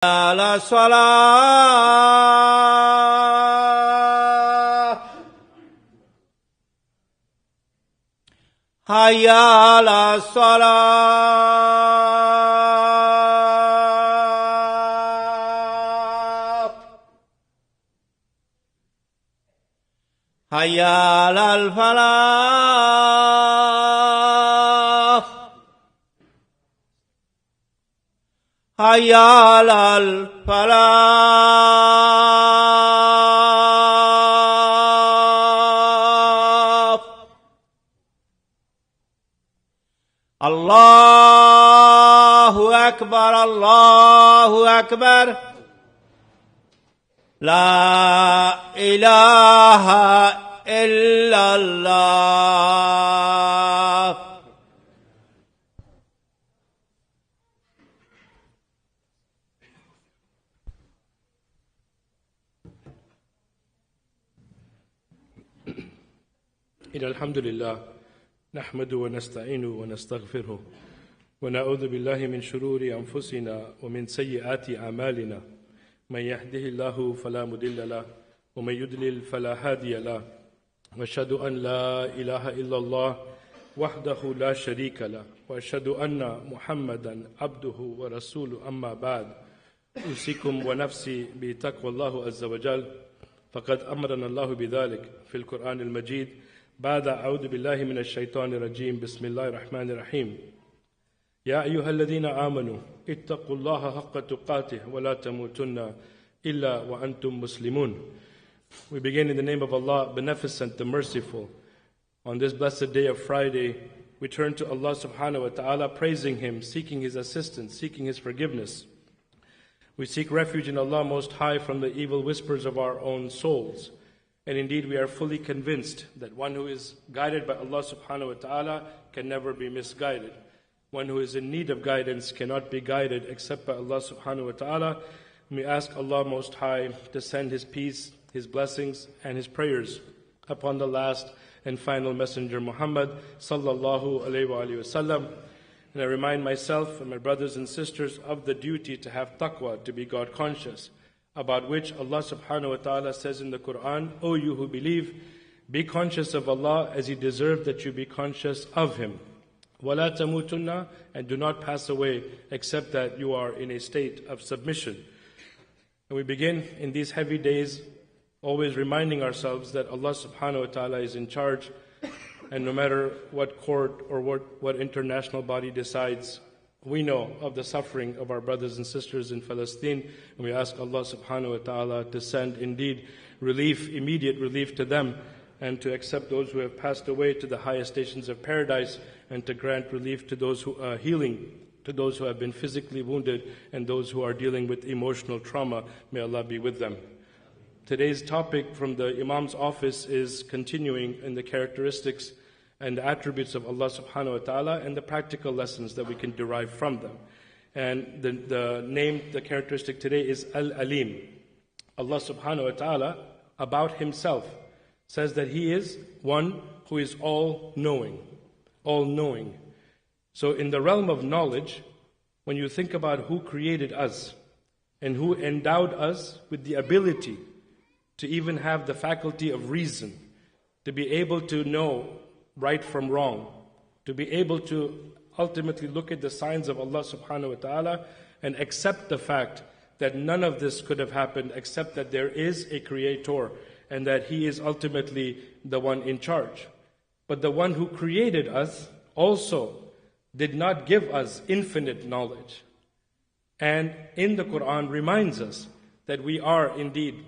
على الصلاة حي على الصلاة حي على الفلاح حي على الفلاح الله أكبر الله أكبر لا إله إلا الله. إن الحمد لله نحمده ونستعينه ونستغفره ونعوذ بالله من شرور أنفسنا ومن سيئات أعمالنا من يهده الله فلا مضل له ومن يضلل فلا هادي له وأشهد أن لا إله إلا الله وحده لا شريك له وأشهد أن محمدا عبده ورسوله أما بعد أوصيكم ونفسي بتقوى الله عز وجل فقد أمرنا الله بذلك في القرآن المجيد بعد أعوذ بالله من الشيطان الرجيم بسم الله الرحمن الرحيم يا أيها الذين آمنوا اتقوا الله حق تقاته ولا تموتن إلا وأنتم مسلمون. We begin in the name of Allah, Beneficent, the Merciful. On this blessed day of Friday, we turn to Allah subhanahu wa ta'ala, praising Him, seeking His assistance, seeking His forgiveness. We seek refuge in Allah Most High from the evil whispers of our own souls. And indeed, we are fully convinced that one who is guided by Allah subhanahu wa ta'ala can never be misguided. One who is in need of guidance cannot be guided except by Allah subhanahu wa ta'ala. We ask Allah Most High to send His peace, His blessings, and His prayers upon the last and final messenger Muhammad sallallahu alayhi wa sallam. And I remind myself and my brothers and sisters of the duty to have taqwa, to be God conscious, about which Allah subhanahu wa ta'ala says in the Quran, O you who believe, be conscious of Allah as He deserves that you be conscious of Him. وَلَا تَمُوتُنَّ, and do not pass away except that you are in a state of submission. And we begin in these heavy days always reminding ourselves that Allah subhanahu wa ta'ala is in charge, and no matter what court or what international body decides, we know of the suffering of our brothers and sisters in Palestine, and we ask Allah subhanahu wa ta'ala to send indeed relief, immediate relief to them, and to accept those who have passed away to the highest stations of paradise, and to grant relief to those who are healing, to those who have been physically wounded, and those who are dealing with emotional trauma. May Allah be with them. Today's topic from the Imam's office is continuing in the characteristics and the attributes of Allah subhanahu wa ta'ala and the practical lessons that we can derive from them. And the characteristic today is Al-Alim. Allah subhanahu wa ta'ala, about Himself, says that He is one who is all-knowing. All-knowing. So in the realm of knowledge, when you think about who created us and who endowed us with the ability to even have the faculty of reason, to be able to know right from wrong, to be able to ultimately look at the signs of Allah subhanahu wa ta'ala and accept the fact that none of this could have happened except that there is a creator and that He is ultimately the one in charge. But the one who created us also did not give us infinite knowledge. And in the Quran reminds us that we are indeed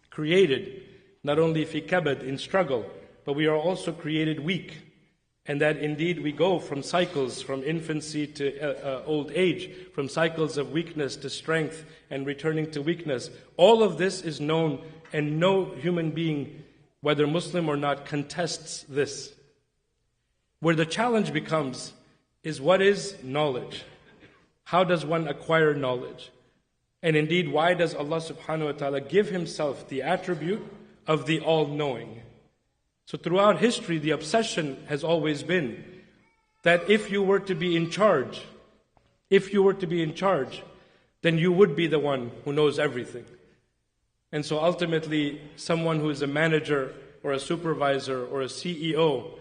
created, not only fi kabad, in struggle, but we are also created weak. And that indeed we go from cycles, from infancy to old age, from cycles of weakness to strength and returning to weakness. All of this is known, and no human being, whether Muslim or not, contests this. Where the challenge becomes is, what is knowledge? How does one acquire knowledge? And indeed, why does Allah subhanahu wa ta'ala give Himself the attribute of the all-knowing? So throughout history, the obsession has always been that if you were to be in charge, then you would be the one who knows everything. And so ultimately, someone who is a manager or a supervisor or a CEO,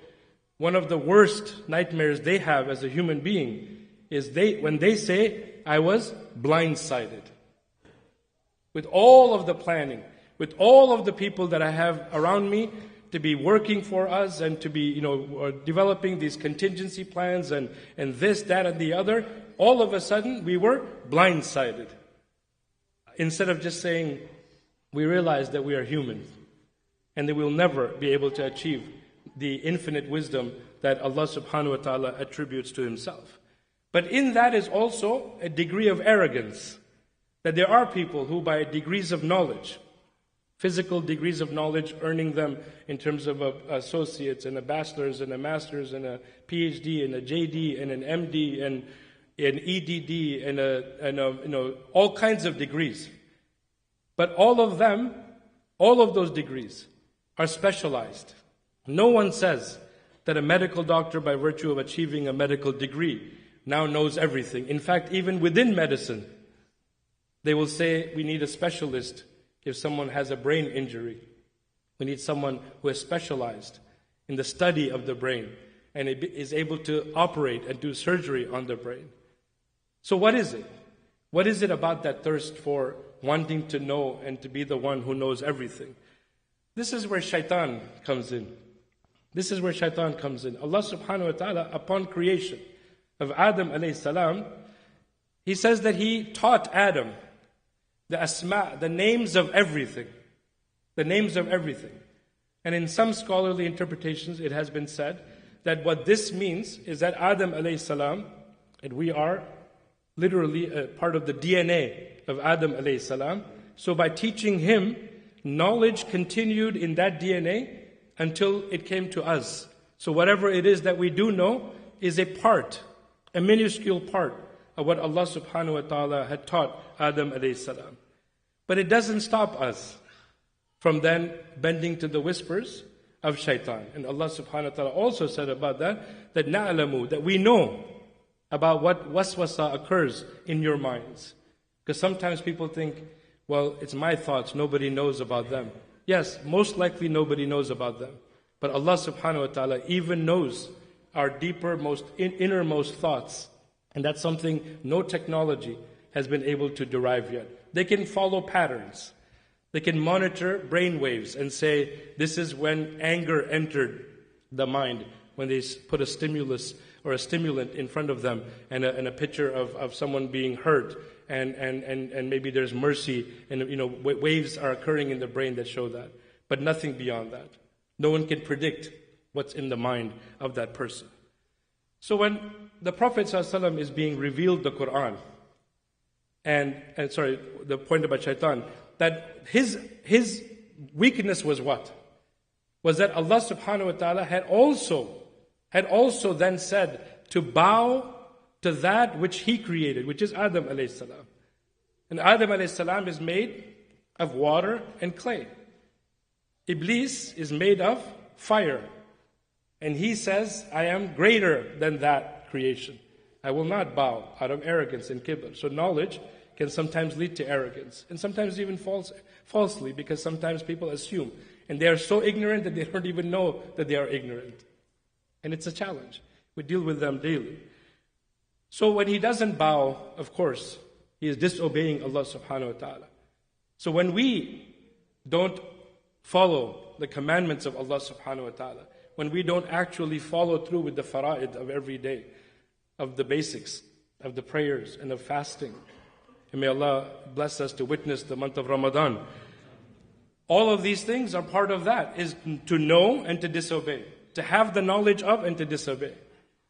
one of the worst nightmares they have as a human being is when they say, I was blindsided. With all of the planning, with all of the people that I have around me to be working for us and to be, developing these contingency plans and this, that, and the other, all of a sudden we were blindsided. Instead of just saying, we realize that we are human and that we'll never be able to achieve the infinite wisdom that Allah subhanahu wa ta'ala attributes to Himself. But in that is also a degree of arrogance, that there are people who by degrees of knowledge, physical degrees of knowledge, earning them in terms of associates and a bachelor's and a master's and a PhD and a JD and an MD and an EDD and all kinds of degrees. But all of those degrees are specialized. No one says that a medical doctor, by virtue of achieving a medical degree, now knows everything. In fact, even within medicine, they will say we need a specialist if someone has a brain injury. We need someone who is specialized in the study of the brain and is able to operate and do surgery on the brain. So what is it? What is it about that thirst for wanting to know and to be the one who knows everything? This is where shaitan comes in. This is where shaitan comes in. Allah subhanahu wa ta'ala, upon creation of Adam alayhi salam, He says that He taught Adam the asma, the names of everything. The names of everything. And in some scholarly interpretations, it has been said that what this means is that Adam alayhi salam, and we are literally a part of the DNA of Adam alayhi salam. So by teaching him, knowledge continued in that DNA until it came to us. So whatever it is that we do know is a part, a minuscule part of what Allah subhanahu wa ta'ala had taught Adam alayhi salam. But it doesn't stop us from then bending to the whispers of shaitan. And Allah subhanahu wa ta'ala also said about that na'alamu, that we know about what waswasa occurs in your minds. Because sometimes people think, well, it's my thoughts, nobody knows about them. Yes, most likely nobody knows about them. But Allah subhanahu wa ta'ala even knows our deeper, innermost thoughts. And that's something no technology has been able to derive yet. They can follow patterns. They can monitor brain waves and say, this is when anger entered the mind, when they put a stimulus or a stimulant in front of them and a picture of someone being hurt and maybe there's mercy and waves are occurring in the brain that show that. But nothing beyond that. No one can predict what's in the mind of that person. So when the Prophet ﷺ is being revealed the Quran, the point about shaitan, that his weakness was what? Was that Allah subhanahu wa ta'ala had also then said to bow to that which He created, which is Adam alayhi salam. And Adam alayhi salam is made of water and clay. Iblis is made of fire. And he says, I am greater than that creation. I will not bow out of arrogance and kibr. So knowledge can sometimes lead to arrogance. And sometimes even falsely, because sometimes people assume. And they are so ignorant that they don't even know that they are ignorant. And it's a challenge. We deal with them daily. So when he doesn't bow, of course, he is disobeying Allah subhanahu wa ta'ala. So when we don't follow the commandments of Allah subhanahu wa ta'ala, when we don't actually follow through with the fara'id of every day, of the basics, of the prayers and of fasting, and may Allah bless us to witness the month of Ramadan. All of these things are part of that, is to know and to disobey, to have the knowledge of and to disobey.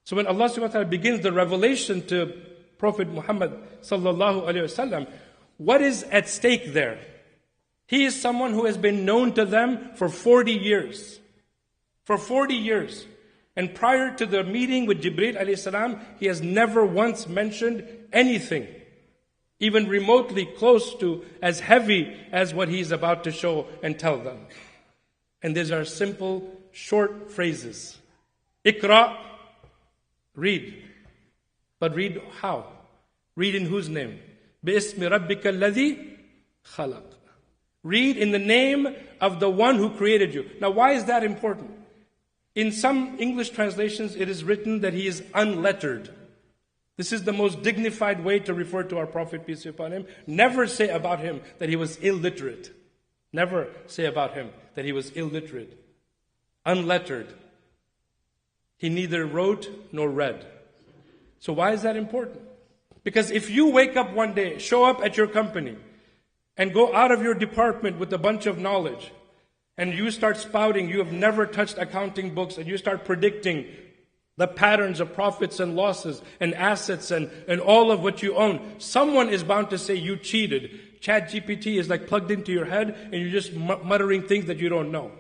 So when Allah subhanahu wa ta'ala begins the revelation to Prophet Muhammad sallallahu alayhi wasallam, what is at stake there? He is someone who has been known to them for 40 years. For 40 years. And prior to the meeting with Jibreel alayhi salam, he has never once mentioned anything, even remotely close to as heavy as what he is about to show and tell them. And these are simple, short phrases. Iqra, read. But read how? Read in whose name? بِاسْمِ رَبِّكَ الَّذِي خَلَقَ. Read in the name of the one who created you. Now why is that important? In some English translations it is written that he is unlettered. This is the most dignified way to refer to our Prophet, peace be upon him. Never say about him that he was illiterate. Never say about him that he was illiterate. Unlettered. He neither wrote nor read. So why is that important? Because if you wake up one day, show up at your company, and go out of your department with a bunch of knowledge, and you start spouting, you have never touched accounting books, and you start predicting the patterns of profits and losses and assets and all of what you own, someone is bound to say you cheated. ChatGPT is like plugged into your head and you're just muttering things that you don't know.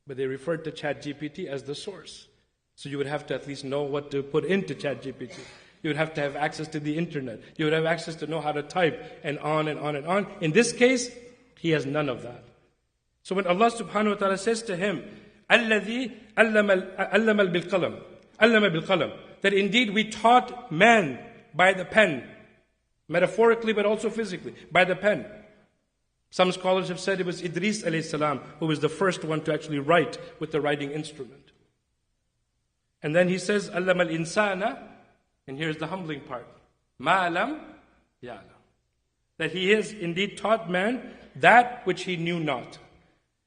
But they referred to ChatGPT as the source. So you would have to at least know what to put into ChatGPT. You would have to have access to the internet. You would have access to know how to type and on and on and on. In this case, he has none of that. So when Allah subhanahu wa ta'ala says to him, الَّذِي أَلَّمَ بِالْقَلَمِ, that indeed we taught man by the pen, metaphorically but also physically, by the pen. Some scholars have said it was Idris alayhi salam who was the first one to actually write with the writing instrument. And then he says, أَلَّمَ الْإِنسَانَ, and here's the humbling part, مَا لَمْ يَعْلَمْ, that he has indeed taught man that which he knew not.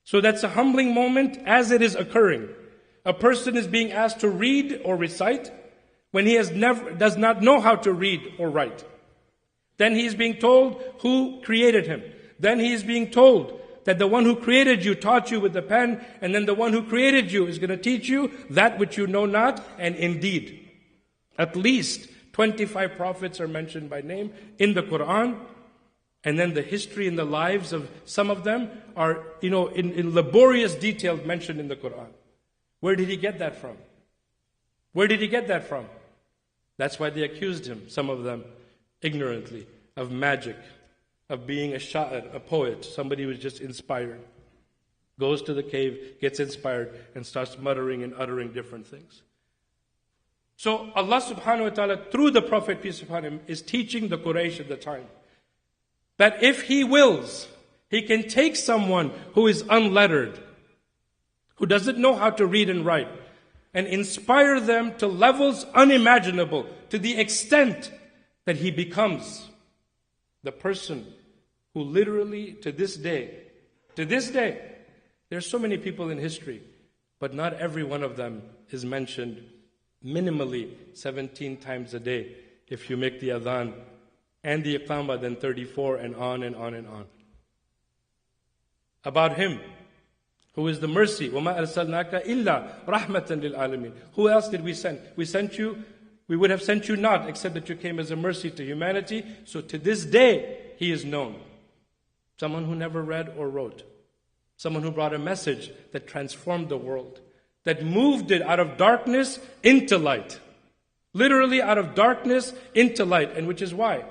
So that's a humbling moment as it is occurring. A person is being asked to read or recite when he does not know how to read or write. Then he is being told who created him. Then he is being told that the one who created you taught you with the pen, and then the one who created you is going to teach you that which you know not. And indeed, at least 25 prophets are mentioned by name in the Quran. And then the history and the lives of some of them are, in laborious detail mentioned in the Quran. Where did he get that from? Where did he get that from? That's why they accused him, some of them, ignorantly, of magic, of being a sha'ir, a poet, somebody who was just inspired. Goes to the cave, gets inspired, and starts muttering and uttering different things. So Allah subhanahu wa ta'ala, through the Prophet, peace be upon him, is teaching the Quraysh at the time that if he wills, he can take someone who is unlettered, who doesn't know how to read and write, and inspire them to levels unimaginable, to the extent that he becomes the person who literally, to this day, there's so many people in history, but not every one of them is mentioned minimally 17 times a day. If you make the adhan and the iqamah, then 34 and on and on and on. About him, who is the mercy. وَمَا أَرْسَلْنَاكَ إِلَّا رَحْمَةً لِلْعَالَمِينَ. Who else did we send? We would have sent you not, except that you came as a mercy to humanity. So to this day, he is known. Someone who never read or wrote. Someone who brought a message that transformed the world, that moved it out of darkness into light. Literally out of darkness into light. And which is why,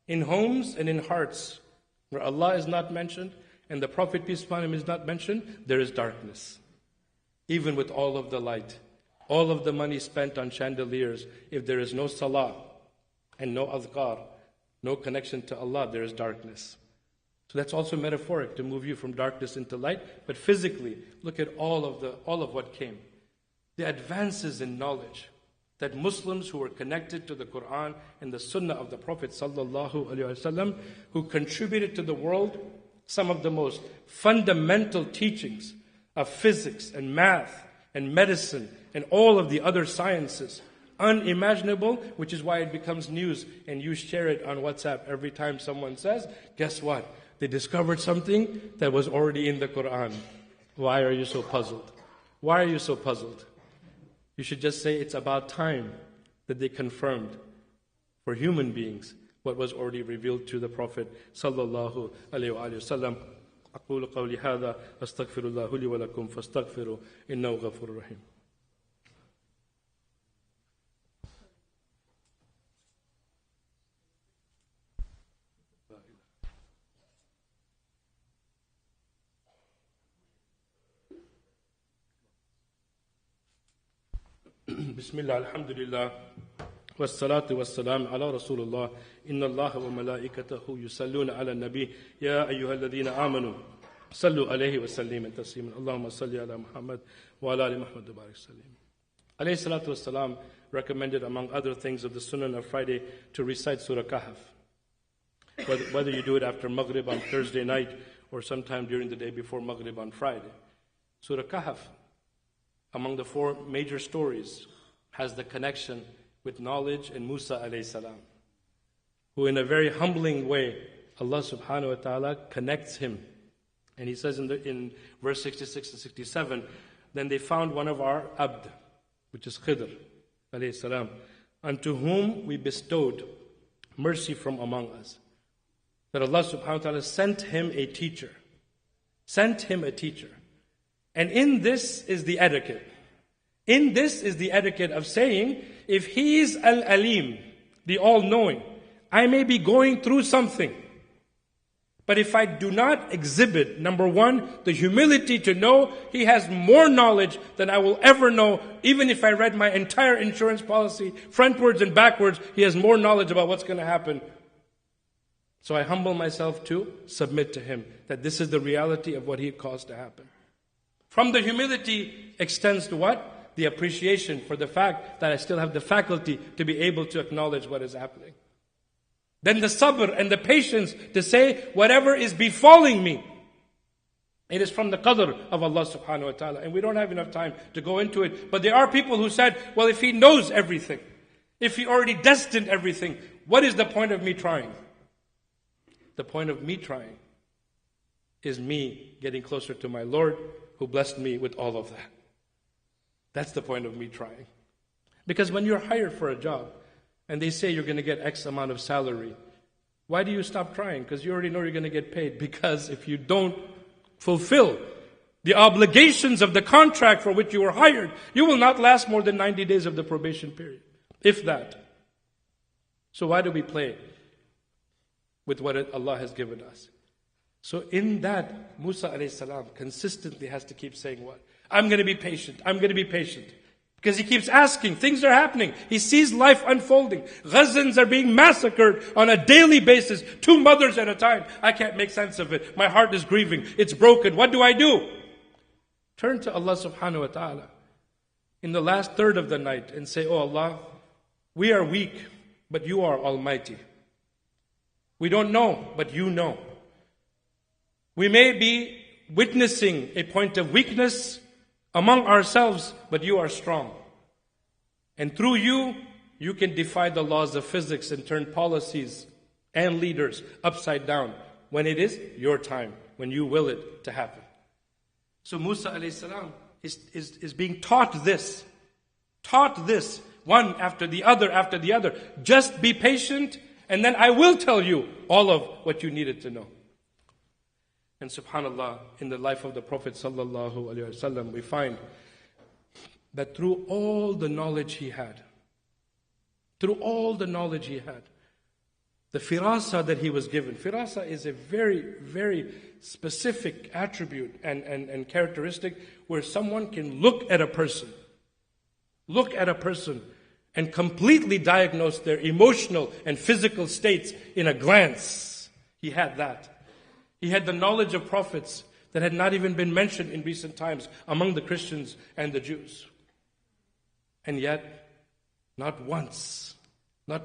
in homes and in hearts, where Allah is not mentioned, and the Prophet, peace upon him, is not mentioned, there is darkness. Even with all of the light, all of the money spent on chandeliers, if there is no salah and no adhkar, no connection to Allah, there is darkness. So that's also metaphoric, to move you from darkness into light. But physically, look at all of what came. The advances in knowledge that Muslims who were connected to the Quran and the Sunnah of the Prophet sallallahu alaihi wasallam, who contributed to the world some of the most fundamental teachings of physics and math and medicine and all of the other sciences, unimaginable, which is why it becomes news and you share it on WhatsApp every time someone says, guess what? They discovered something that was already in the Quran. Why are you so puzzled? Why are you so puzzled? You should just say it's about time that they confirmed for human beings what was already revealed to the Prophet sallallahu alaihi wasallam. أقول قولي هذا أستغفر الله لي ولكم فاستغفروا إنه غفور رحيم. Bismillah, alhamdulillah, والصلاة والسلام على رسول الله إن الله وملائكته يصلون على النبي يا أيها الذين آمنوا صلوا عليه وسلموا تسليما اللهم صل على محمد وعلى آل محمد وبارك وسلم. Alayhi salatu wassalam recommended among other things of the Sunnah of Friday to recite Surah Kahf. Whether you do it after Maghrib on Thursday night or sometime during the day before Maghrib on Friday. Surah Kahf, among the 4 major stories, has the connection with knowledge and Musa alayhi salam, who in a very humbling way, Allah subhanahu wa ta'ala connects him. And he says in verse 66 and 67, then they found one of our abd, which is Khidr alayhi salam, unto whom we bestowed mercy from among us. That Allah subhanahu wa ta'ala sent him a teacher. Sent him a teacher. And in this is the etiquette. In this is the etiquette of saying, if he is Al-Alim, the all-knowing, I may be going through something. But if I do not exhibit, number 1, the humility to know he has more knowledge than I will ever know, even if I read my entire insurance policy, frontwards and backwards, he has more knowledge about what's going to happen. So I humble myself to submit to him that this is the reality of what he caused to happen. From the humility extends to what? The appreciation for the fact that I still have the faculty to be able to acknowledge what is happening. Then the sabr and the patience to say, whatever is befalling me, it is from the qadr of Allah subhanahu wa ta'ala. And we don't have enough time to go into it. But there are people who said, well, if he knows everything, if he already destined everything, what is the point of me trying? The point of me trying is me getting closer to my Lord who blessed me with all of that. That's the point of me trying. Because when you're hired for a job and they say you're going to get X amount of salary, why do you stop trying? Because you already know you're going to get paid. Because if you don't fulfill the obligations of the contract for which you were hired, you will not last more than 90 days of the probation period. If that. So why do we play with what Allah has given us? So in that, Musa alayhi salam consistently has to keep saying what? I'm going to be patient. I'm going to be patient. Because he keeps asking. Things are happening. He sees life unfolding. Ghazans are being massacred on a daily basis. 2 mothers at a time. I can't make sense of it. My heart is grieving. It's broken. What do I do? Turn to Allah subhanahu wa ta'ala in the last third of the night and say, oh Allah, we are weak, but you are almighty. We don't know, but you know. We may be witnessing a point of weakness among ourselves, but you are strong. And through you, you can defy the laws of physics and turn policies and leaders upside down when it is your time, when you will it to happen. So Musa alayhi salam is being taught this, one after the other. Just be patient, and then I will tell you all of what you needed to know. And subhanAllah, in the life of the Prophet sallallahu alaihi wasallam, we find that through all the knowledge he had, the firasa that he was given. Firasa is a very, very specific attribute and characteristic where someone can look at a person and completely diagnose their emotional and physical states in a glance. He had that. He had the knowledge of prophets that had not even been mentioned in recent times among the Christians and the Jews. And yet, not once do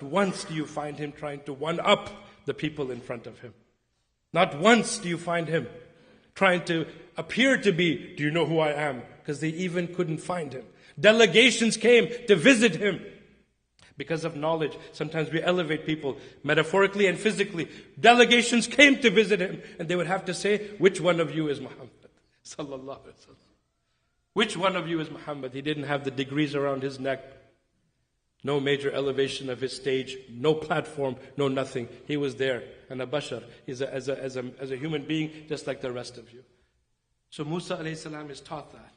you find him trying to one-up the people in front of him. Not once do you find him trying to appear to be, do you know who I am? Because they even couldn't find him. Delegations came to visit him. Because of knowledge, sometimes we elevate people metaphorically and physically. Delegations came to visit him, and they would have to say, which one of you is Muhammad? Sallallahu alaihi wasallam. Which one of you is Muhammad? He didn't have the degrees around his neck. No major elevation of his stage, no platform, no nothing. He was there, and a bashar. He's as a human being, just like the rest of you. So Musa alayhi salam is taught that.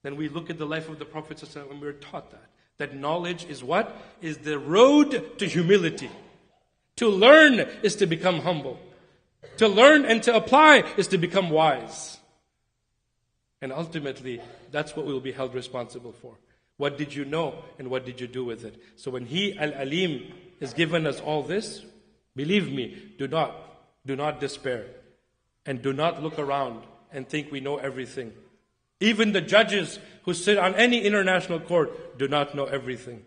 Then we look at the life of the Prophet sallallahu alaihi wasallam, and we're taught that. That knowledge is what? Is the road to humility. To learn is to become humble. To learn and to apply is to become wise. And ultimately, that's what we will be held responsible for. What did you know and what did you do with it? So when He, Al-Alim, has given us all this, believe me, do not despair. And do not look around and think we know everything. Even the judges who sit on any international court do not know everything.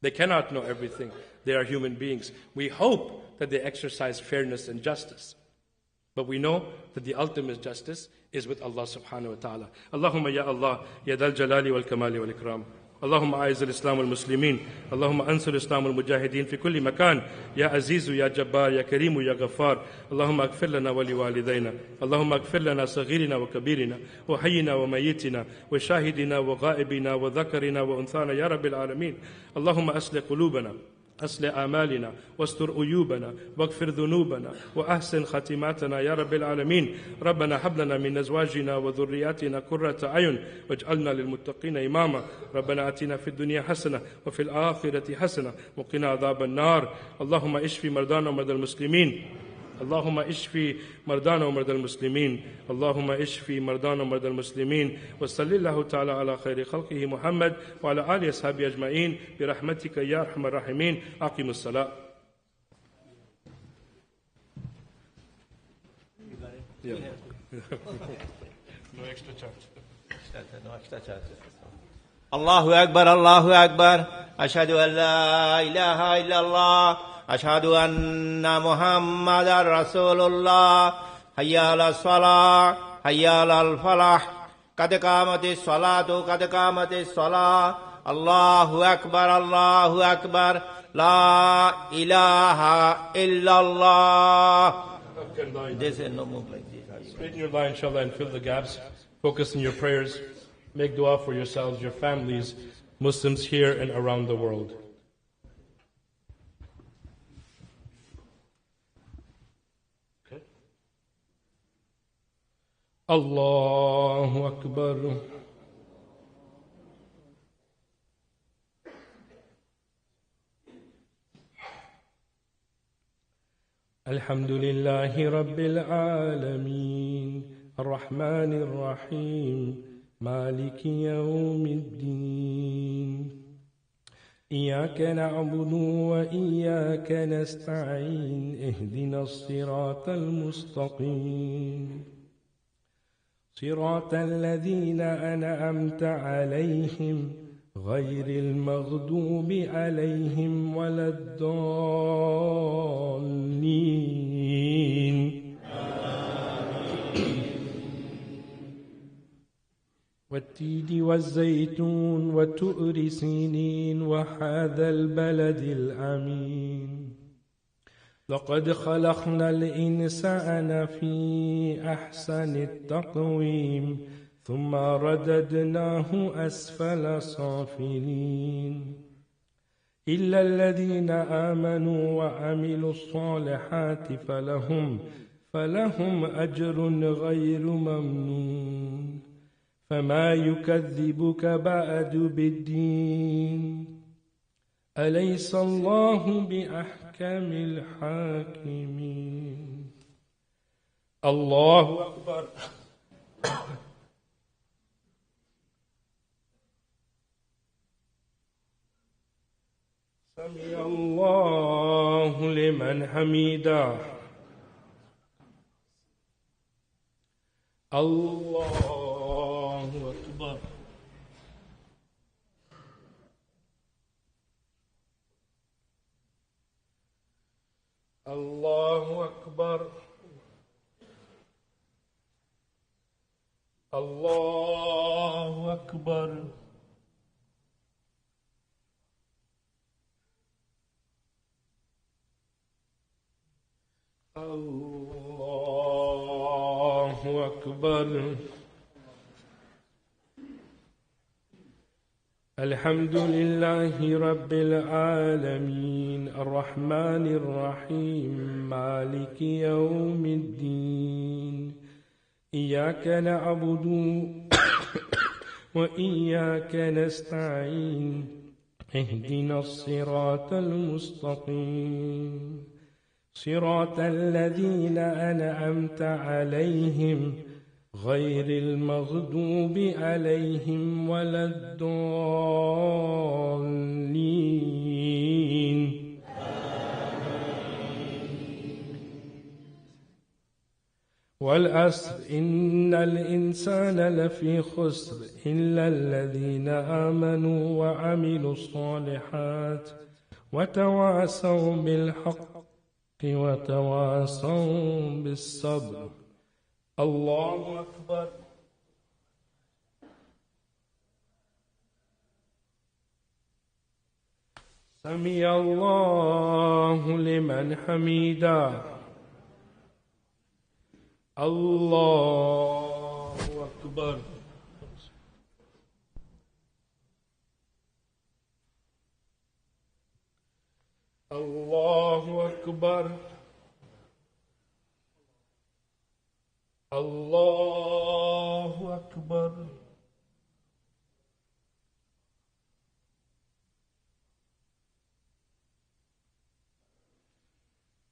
They cannot know everything. They are human beings. We hope that they exercise fairness and justice. But we know that the ultimate justice is with Allah subhanahu wa ta'ala. Allahumma ya Allah, ya dal jalali wal kamali wal ikram. اللهم أعز الإسلام والمسلمين اللهم أنصر الإسلام والمجاهدين في كل مكان يا عزيز يا جبار يا كريم يا غفار اللهم اغفر لنا ولوالدينا اللهم اغفر لنا صغيرنا وكبيرنا وحينا وميتنا وشاهدنا وغائبنا وذكرنا وأنثانا يا رب العالمين اللهم أصلح قلوبنا أصلح آمالنا واستر عيوبنا واغفر ذنوبنا وأحسن خاتماتنا يا رب العالمين ربنا هب لنا من أزواجنا وذرياتنا قرة أعين واجعلنا للمتقين إماما ربنا آتنا في الدنيا حسنة وفي الآخرة حسنة وقنا عذاب النار اللهم اشف مرضانا ومرضى المسلمين اللهم اشفي مرضانا ومرضى المسلمين اللهم اشفي مرضانا ومرضى المسلمين وصلى الله تعالى على خير خلقه محمد وعلى آله وصحبه أجمعين برحمتك يا أرحم الراحمين أقم الصلاة. No extra charge. No extra charge. الله أكبر الله أكبر أشهد أن لا إله إلا الله أشهد أن محمدا رسول الله حي على الصلاة حي على الفلاح قد قامت الصلاة قد قامت الصلاة الله أكبر لا إله إلا الله. They say no move like this. Straighten your line, inshallah, and fill the gaps. Focus on your prayers. Make dua for yourselves, your families, Muslims here and around the world. Okay. Allahu Akbar. Alhamdulillahi Rabbil Alameen Ar-Rahmanir Rahim مالك يوم الدين إياك نعبد وإياك نستعين اهدنا الصراط المستقيم صراط الذين أنعمت عليهم غير المغضوب عليهم ولا الضالين والتين والزيتون وتؤر سينين وهذا البلد الأمين لقد خلقنا الإنسان في أحسن التقويم ثم رددناه أسفل سافلين إلا الذين آمنوا وعملوا الصالحات فلهم أجر غير ممنون فما يكذبك بعد بالدين أليس الله بأحكم الحاكمين. الله أكبر. سمع الله لمن حمده. الله أكبر. الله أكبر. الله أكبر. الله أكبر. الحمد لله رب العالمين الرحمن الرحيم مالك يوم الدين إياك نعبد وإياك نستعين اهدنا الصراط المستقيم صراط الذين أنعمت عليهم غير المغضوب عليهم ولا الضالين. والعصر إن الإنسان لفي خسر إلا الذين آمنوا وعملوا الصالحات وتواصوا بالحق وتواصوا بالصبر. الله أكبر. سمع الله لمن حمده. الله أكبر. الله أكبر. الله أكبر.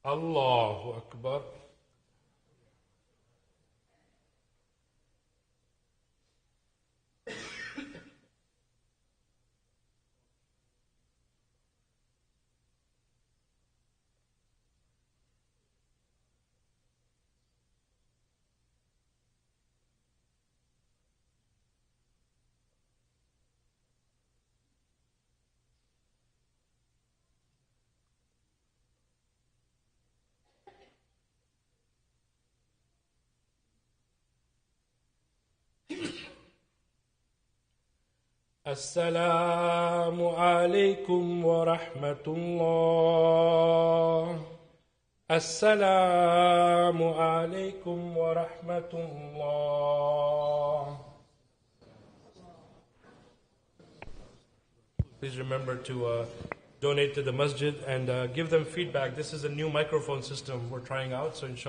الله أكبر. السلام عليكم ورحمة الله. السلام عليكم ورحمة الله. Please remember to donate to the masjid and give them feedback. This is a new microphone system we're trying out, so inshallah.